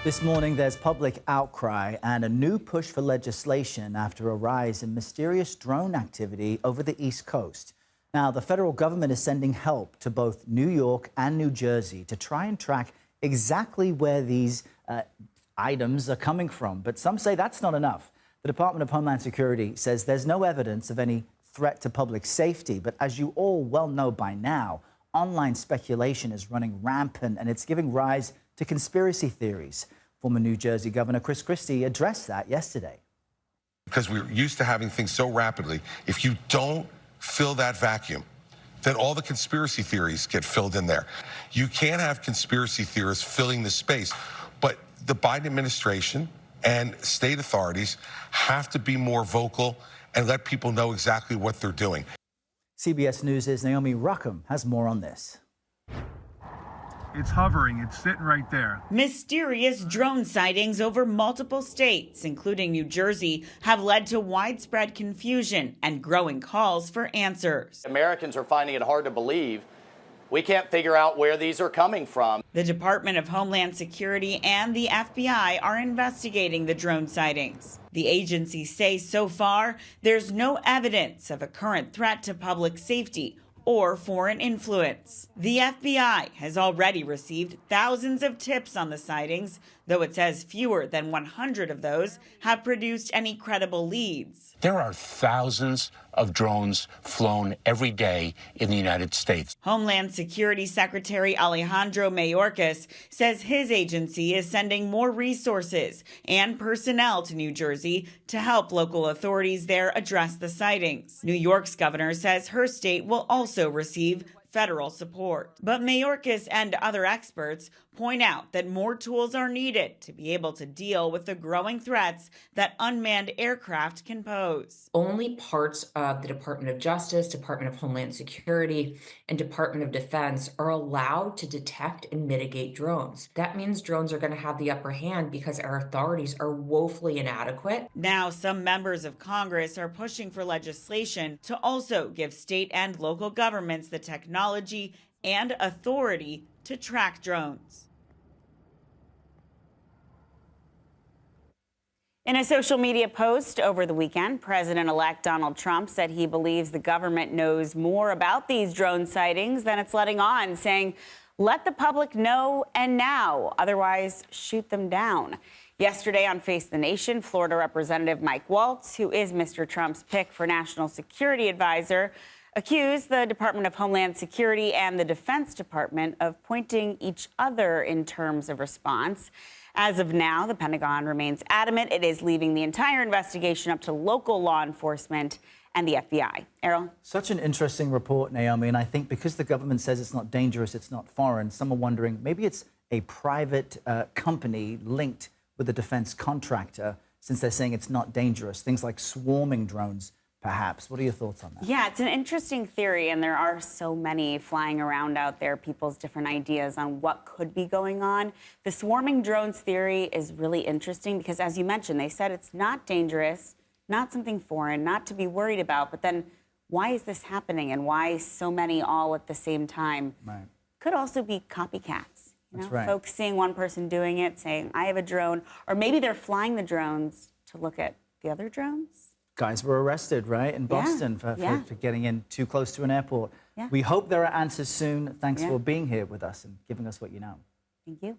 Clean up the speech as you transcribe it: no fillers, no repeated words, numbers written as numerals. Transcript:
This morning, there's public outcry and a new push for legislation after a rise in mysterious drone activity over the East Coast. Now, the federal government is sending help to both New York and New Jersey to try and track exactly where these items are coming from. But some say that's not enough. The Department of Homeland Security says there's no evidence of any threat to public safety. But as you all well know by now, online speculation is running rampant and it's giving rise to conspiracy theories. Former New Jersey Governor Chris Christie addressed that yesterday. Because we're used to having things so rapidly, if you don't fill that vacuum, then all the conspiracy theories get filled in there. You can't have conspiracy theorists filling the space, but the Biden administration and state authorities have to be more vocal and let people know exactly what they're doing. CBS News' Naomi Ruchim has more on this. It's hovering. It's sitting right there. Mysterious drone sightings over multiple states, including New Jersey, have led to widespread confusion and growing calls for answers. Americans are finding it hard to believe. We can't figure out where these are coming from. The Department of Homeland Security and the FBI are investigating the drone sightings. The agencies say so far there's no evidence of a current threat to public safety or foreign influence. The FBI has already received thousands of tips on the sightings, though it says fewer than 100 of those have produced any credible leads. There are thousands of drones flown every day in the United States. Homeland Security Secretary Alejandro Mayorkas says his agency is sending more resources and personnel to New Jersey to help local authorities there address the sightings. New York's governor says her state will also receive federal support. But Mayorkas and other experts point out that more tools are needed to be able to deal with the growing threats that unmanned aircraft can pose. Only parts of the Department of Justice, Department of Homeland Security, and Department of Defense are allowed to detect and mitigate drones. That means drones are going to have the upper hand because our authorities are woefully inadequate. Now, some members of Congress are pushing for legislation to also give state and local governments the technology and authority to track drones. In a social media post over the weekend, President-elect Donald Trump said he believes the government knows more about these drone sightings than it's letting on, saying, "Let the public know and now, otherwise shoot them down." Yesterday on Face the Nation, Florida Representative Mike Waltz, who is Mr. Trump's pick for National Security Advisor, accused the Department of Homeland Security and the Defense Department of pointing each other in terms of response. As of now, the Pentagon remains adamant it is leaving the entire investigation up to local law enforcement and the FBI. Errol? Such an interesting report, Naomi, and I think because the government says it's not dangerous, it's not foreign, some are wondering maybe it's a private company linked with a defense contractor since they're saying it's not dangerous. Things like swarming drones, perhaps. What are your thoughts on that? Yeah, it's an interesting theory, and there are so many flying around out there, people's different ideas on what could be going on. The swarming drones theory is really interesting because, as you mentioned, they said it's not dangerous, not something foreign, not to be worried about, but then why is this happening and why so many all at the same time? Right. Could also be copycats. You know, That's right. Folks seeing one person doing it, saying, I have a drone, or maybe they're flying the drones to look at the other drones. Guys were arrested, right, in Boston for getting in too close to an airport. Yeah. We hope there are answers soon. Thanks Yeah. for being here with us and giving us what you know. Thank you.